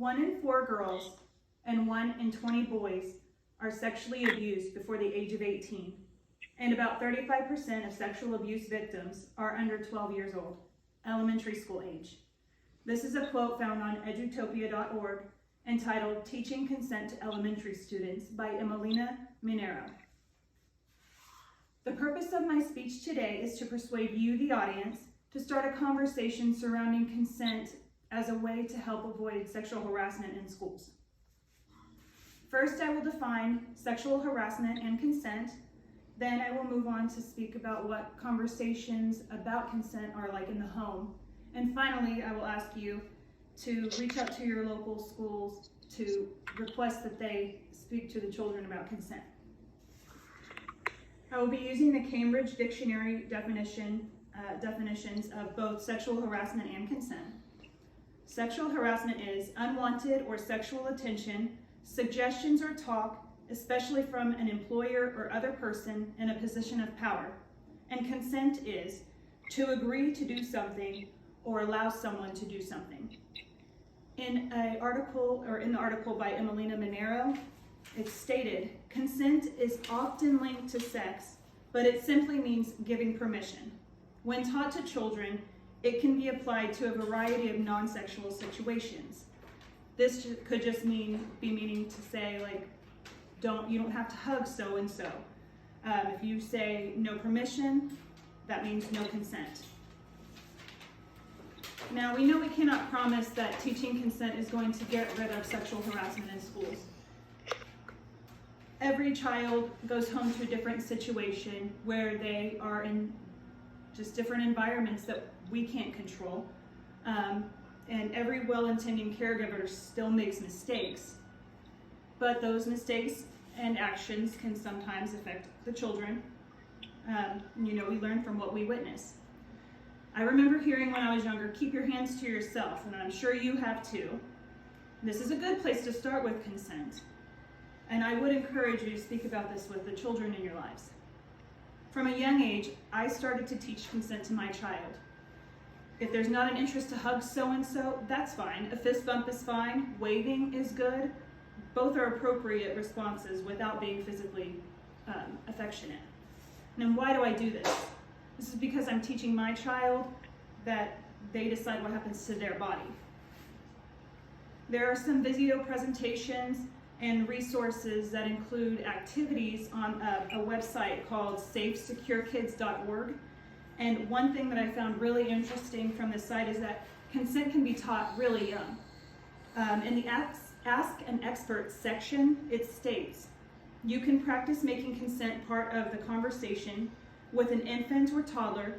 1 in 4 girls and 1 in 20 boys are sexually abused before the age of 18, and about 35% of sexual abuse victims are under 12 years old, elementary school age. This is a quote found on edutopia.org entitled "Teaching Consent to Elementary Students" by Emelina Minero. The purpose of my speech today is to persuade you, the audience, to start a conversation surrounding consent as a way to help avoid sexual harassment in schools. First, I will define sexual harassment and consent. Then I will move on to speak about what conversations about consent are like in the home. And finally, I will ask you to reach out to your local schools to request that they speak to the children about consent. I will be using the Cambridge Dictionary definitions of both sexual harassment and consent. Sexual harassment is unwanted or sexual attention, suggestions or talk, especially from an employer or other person in a position of power. And consent is to agree to do something or allow someone to do something. In the article by Emelina Minero, it's stated, consent is often linked to sex, but it simply means giving permission. When taught to children, it can be applied to a variety of non-sexual situations. This could just be meaning to say, like, you don't have to hug so-and-so. If you say no permission, that means no consent. Now, we know we cannot promise that teaching consent is going to get rid of sexual harassment in schools. Every child goes home to a different situation where they are in just different environments that we can't control. And every well-intending caregiver still makes mistakes. But those mistakes and actions can sometimes affect the children. We learn from what we witness. I remember hearing when I was younger, keep your hands to yourself, and I'm sure you have too. This is a good place to start with consent. And I would encourage you to speak about this with the children in your lives. From a young age, I started to teach consent to my child. If there's not an interest to hug so-and-so, that's fine. A fist bump is fine. Waving is good. Both are appropriate responses without being physically affectionate. And why do I do this? This is because I'm teaching my child that they decide what happens to their body. There are some video presentations and resources that include activities on a website called safesecurekids.org. And one thing that I found really interesting from this site is that consent can be taught really young. In the Ask an Expert section, it states, you can practice making consent part of the conversation with an infant or toddler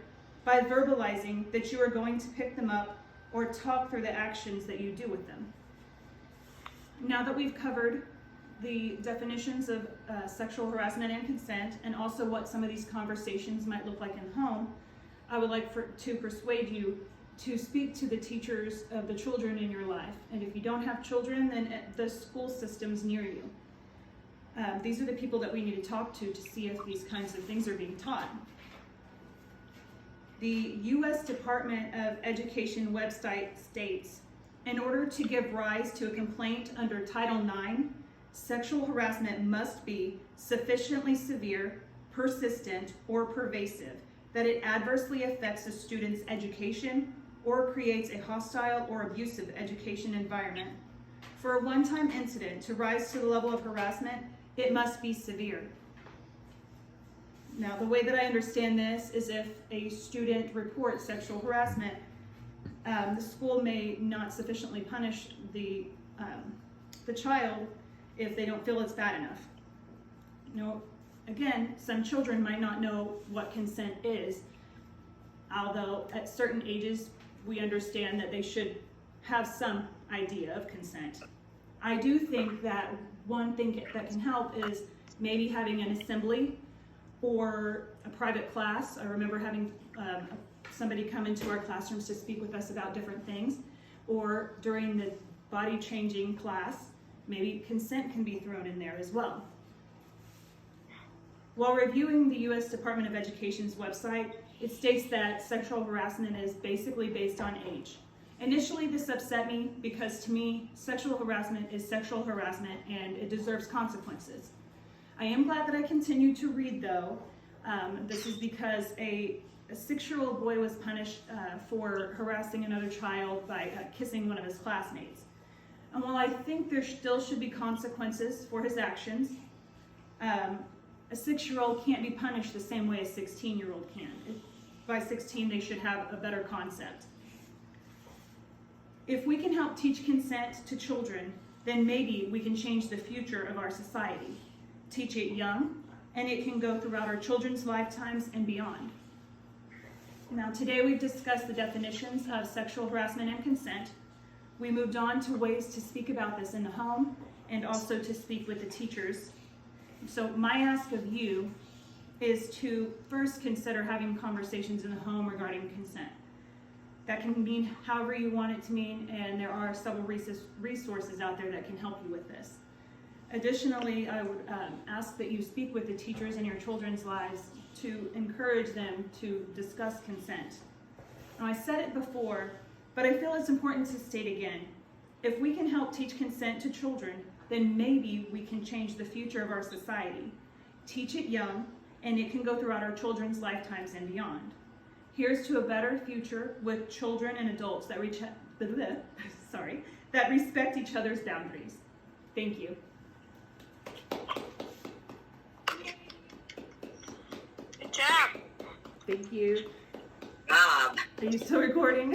by verbalizing that you are going to pick them up or talk through the actions that you do with them. Now that we've covered the definitions of sexual harassment and consent, and also what some of these conversations might look like in home, I would like to persuade you to speak to the teachers of the children in your life. And if you don't have children, then the school systems near you. These are the people that we need to talk to see if these kinds of things are being taught. The U.S. Department of Education website states, in order to give rise to a complaint under Title IX, sexual harassment must be sufficiently severe, persistent, or pervasive that it adversely affects a student's education or creates a hostile or abusive education environment. For a one-time incident to rise to the level of harassment, it must be severe. Now, the way that I understand this is if a student reports sexual harassment, the school may not sufficiently punish the child if they don't feel it's bad enough. Again, some children might not know what consent is, although at certain ages we understand that they should have some idea of consent. I do think that one thing that can help is maybe having an assembly or a private class. I remember having somebody come into our classrooms to speak with us about different things, or during the body changing class, maybe consent can be thrown in there as well. While reviewing the U.S. Department of Education's website, it states that sexual harassment is basically based on age. Initially, this upset me because to me, sexual harassment is sexual harassment and it deserves consequences. I am glad that I continue to read though. This is because a 6-year-old boy was punished for harassing another child by kissing one of his classmates. And while I think there still should be consequences for his actions, a 6-year-old can't be punished the same way a 16-year-old can. By 16, they should have a better concept. If we can help teach consent to children, then maybe we can change the future of our society. Teach it young, and it can go throughout our children's lifetimes and beyond. Now, today we've discussed the definitions of sexual harassment and consent. We moved on to ways to speak about this in the home and also to speak with the teachers. So my ask of you is to first consider having conversations in the home regarding consent. That can mean however you want it to mean, and there are several resources out there that can help you with this. Additionally, I would ask that you speak with the teachers in your children's lives to encourage them to discuss consent. Now, I said it before, but I feel it's important to state again. If we can help teach consent to children, then maybe we can change the future of our society. Teach it young, and it can go throughout our children's lifetimes and beyond. Here's to a better future with children and adults that respect each other's boundaries. Thank you. Good job. Thank you. Bob. Are you still recording?